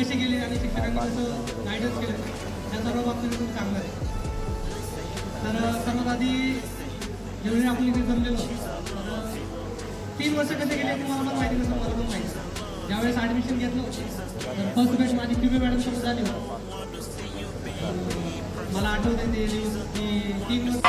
कसे गेले आणि शिक्षकांनी कसं गायडन्स केलं या सर्व बाबतीत खूप चांगलं आहे. तर सर्वात आधी जेवढे आपण इथे जमलेलो 3 वर्ष कसे गेले तुम्हाला पण माहिती नसेल, मला पण माहिती. ज्यावेळेस ॲडमिशन घेतलं तर फर्स्ट बॅच माझी क्यूबी मॅडम सोबत झाली होती. मला आठवते ते दिवस की 3 वर्ष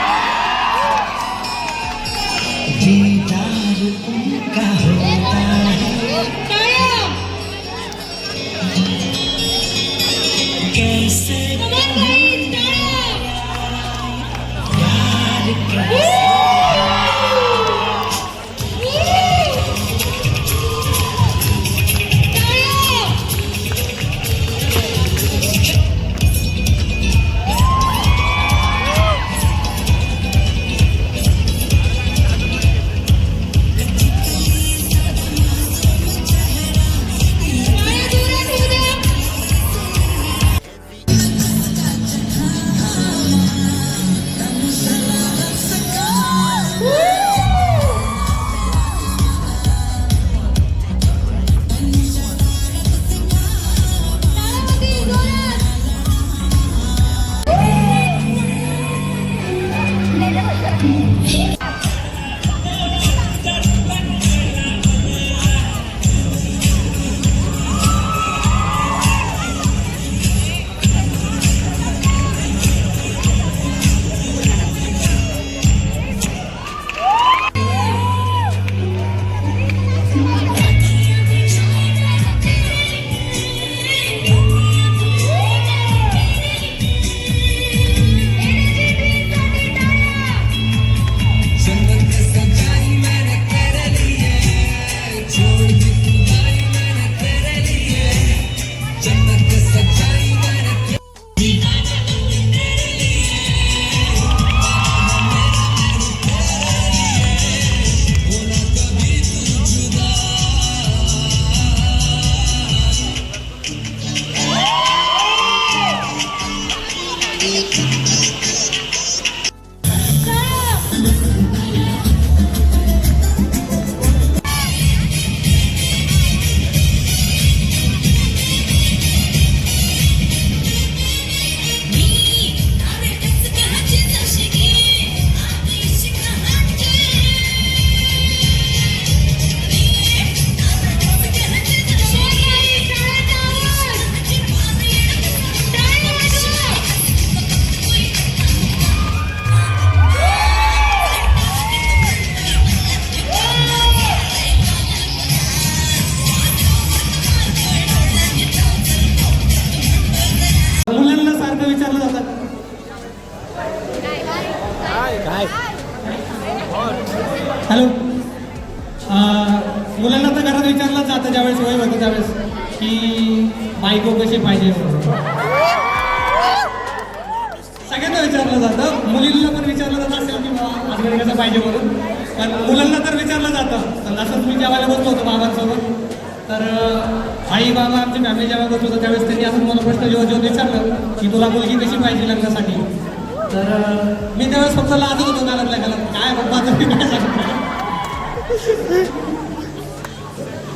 हॅलो, मुलांना तर घरात विचारलं जातं ज्यावेळेस वय होतं त्यावेळेस की बायको कशी पाहिजे. सगळ्यांना विचारलं जातं, मुलींना पण विचारलं जातं असेल की हसबंड कसं पाहिजे म्हणून, पण मुलांना तर विचारलं जातं. असंच मी जेवायला बसलो होतो बाबांसोबत, तर आई बाबा आमची फॅमिली जेव्हा बसलो होतो त्यावेळेस त्यांनी असं मला प्रश्न जेव्हा विचारलं की तुला मुलगी कशी पाहिजे लग्नासाठी, तर मी त्यावेळेस फक्त लाजत होतो घालतल्या काय बाबा तुम्ही काय सांगता.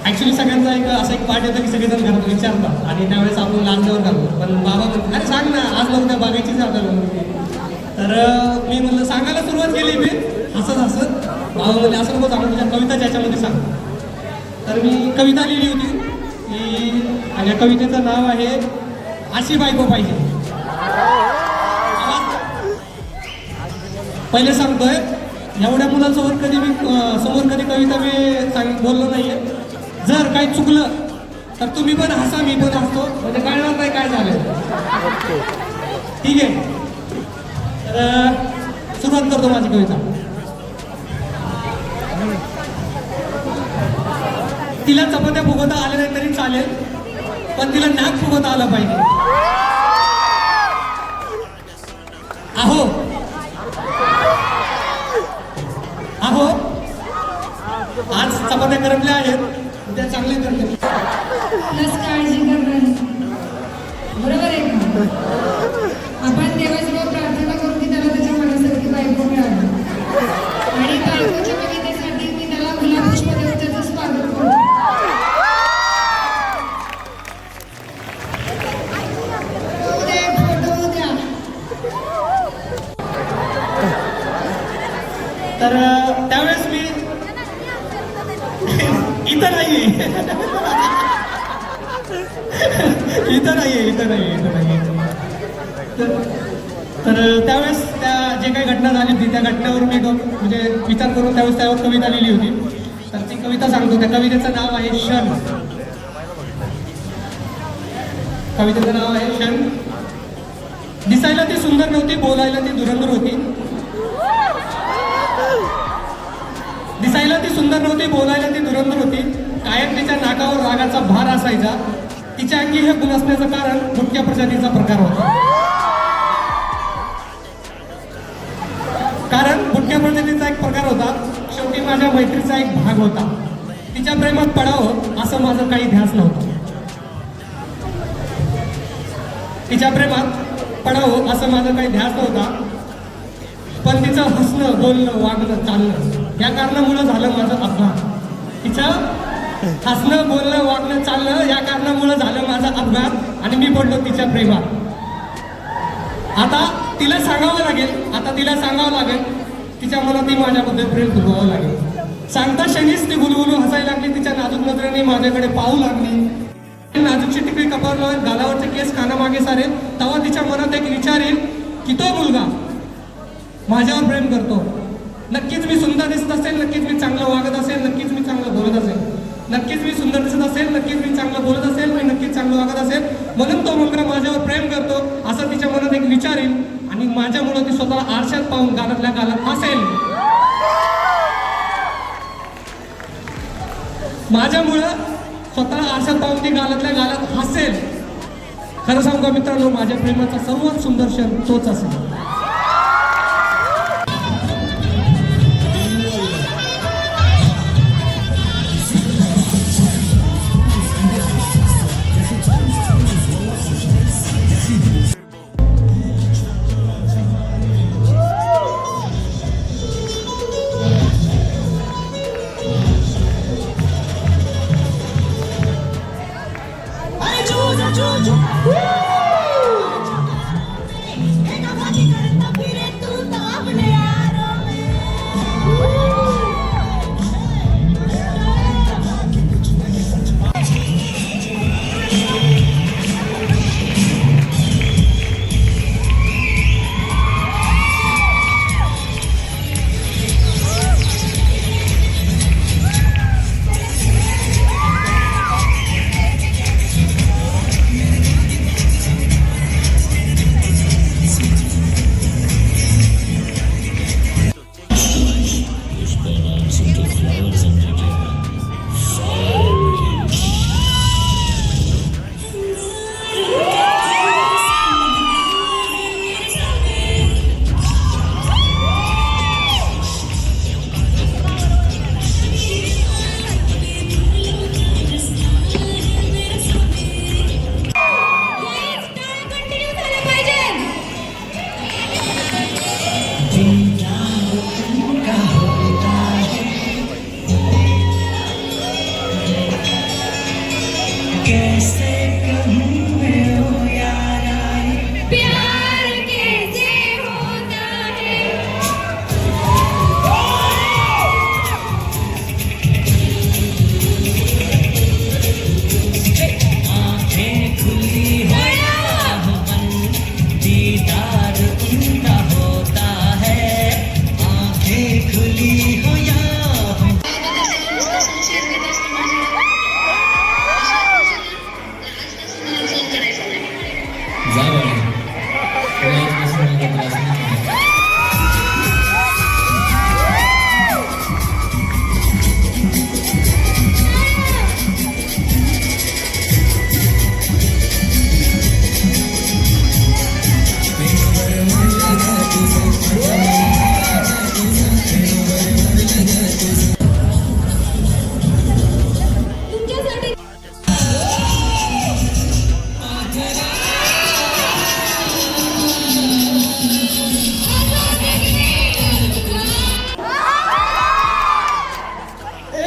ऍक्च्युली सगळ्यांचा एक असा एक पार्ट येतो की सगळेजण घरात विचारतात आणि त्यावेळेस आपण लाजल्यावर घालतो, पण बाबा म्हणतो अरे सांग ना आज लोक त्या बघायचीच आपल्याला. तर मी म्हणलं सांगायला सुरुवात केली मी हसत बाबा म्हणजे असं नको सांगू तुझ्या कविता ज्याच्यामध्ये सांग. तर मी कविता लिहिली होती की आणि या कवितेचं नाव आहे अशी बायको पाहिजे. पहिले सांगतोय एवढ्या मुलांसोबत कधी मी समोर कधी कविता मी बोललो नाहीये. जर काही चुकलं तर तुम्ही पण हसा मी पण हसतो, म्हणजे कळणार नाही काय झालं. ठीक आहे, तर सुरुवात करतो माझी कविता. तिला चपात्या फुगवता आल्या नाही तरी चालेल, पण तिला नाक फुगवता आलं पाहिजे. अहो अहो आज चपात्या करपल्या आहेत, उद्या चांगले करते. काळजी करणं बरोबर आहे का? आपण देवासमोर प्रार्थना करू की त्याला त्याच्या मनासारखी बायको मिळावी, आणि बायकोच्या कवितेसाठी मी त्याला गुलाबपुष्प देऊन त्याचं स्वागत करतो. तर त्यावेळेस मी इथं नाहीये इथं नाहीये तर त्यावेळेस त्या जे काही घटना झाली होती त्या घटनेवर मी म्हणजे विचार करून त्यावेळेस त्यावर कविता लिहिली होती. तर ती कविता सांगतो. त्या कवितेचं नाव आहे क्षण. कवितेचं नाव आहे क्षण. दिसायला ती सुंदर नव्हती, बोलायला ती धुरंधर होती. दिसायला ती सुंदर नव्हती, बोलायला ती धुरंधर होती. कायम तिच्या नाकावर रागाचा भार असायचा. तिच्या अंगी हे गुण असण्याचं कारण मुख्य प्रजातीचा प्रकार होता. कारण मुख्य प्रजातीचा एक प्रकार होता. शेवटी माझ्या मैत्रीचा एक भाग होता. तिच्या प्रेमात पडावं असं माझं काही ध्यास नव्हतं. तिच्या प्रेमात पडावं असं माझं काही ध्यास नव्हता. पण तिचं हसणं, बोलणं, वागणं, चालणं या कारणामुळं झालं माझं अपघात. तिचं हसणं, बोलणं, वागणं, चालणं या कारणामुळं झालं माझा अपघात आणि मी पडलो तिच्या प्रेमात. आता तिला सांगावं लागेल तिच्या मनात माझ्याबद्दल प्रेम फुलवावं लागेल. सांगता क्षणीच ती गुलगुलू हसायला लागली. तिच्या नाजूक नजरेने माझ्याकडे पाहू लागली. नाजूकची टिकळी कपार लावून गालावरचे केस कानामागे सारे. तेव्हा तिच्या मनात एक विचार येईल की तो मुलगा माझ्यावर प्रेम करतो. नक्कीच मी सुंदर दिसत असेल, नक्कीच मी चांगलं वागत असेल, नक्कीच मी चांगलं बोलत असेल, नक्कीच मी सुंदर दिसत असेल, नक्कीच मी चांगलं बोलत असेल, मी नक्कीच चांगलं वागत असेल, म्हणून तो मुलगा माझ्यावर प्रेम करतो असं तिच्या मनात एक विचार येईल. आणि माझ्यामुळं ती स्वतःला आरशात पाहून गालातल्या गालात हसेल. माझ्यामुळं स्वतःला आरशात पाहून ती गालातल्या गालात हसेल. खरं सांगू का मित्रांनो, माझ्या प्रेमाचा सर्वात सुंदर क्षण तोच असेल.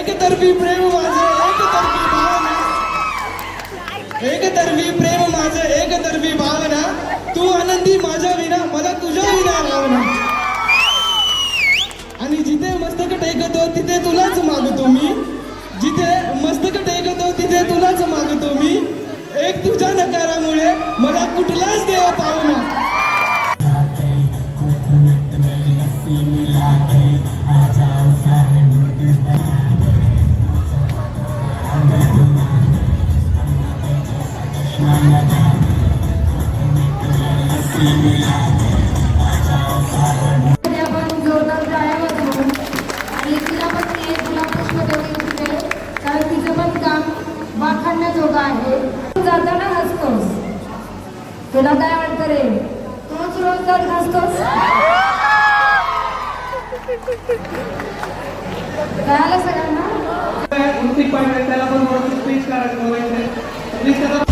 एकतर्फी प्रेम माझे एकतर्फी भावना, एकतर्फी प्रेम माझे एकतर्फी भावना, तू आनंदी माझ्या विना मला तुझ्या विना भावना. आणि जिथे आपण जोरदार टाळ्या वाजवू आणि तिला पण मी तुला पुष्प देऊ इच्छिते कारण तिचं पण काम वाखाणण्याजोगं आहे. तू जाताना हसतोस, तुला काय वाटतं रे? तोच रोज जर हसतोस कळालं सगळ्यांना? त्याला पण स्पीच करायचं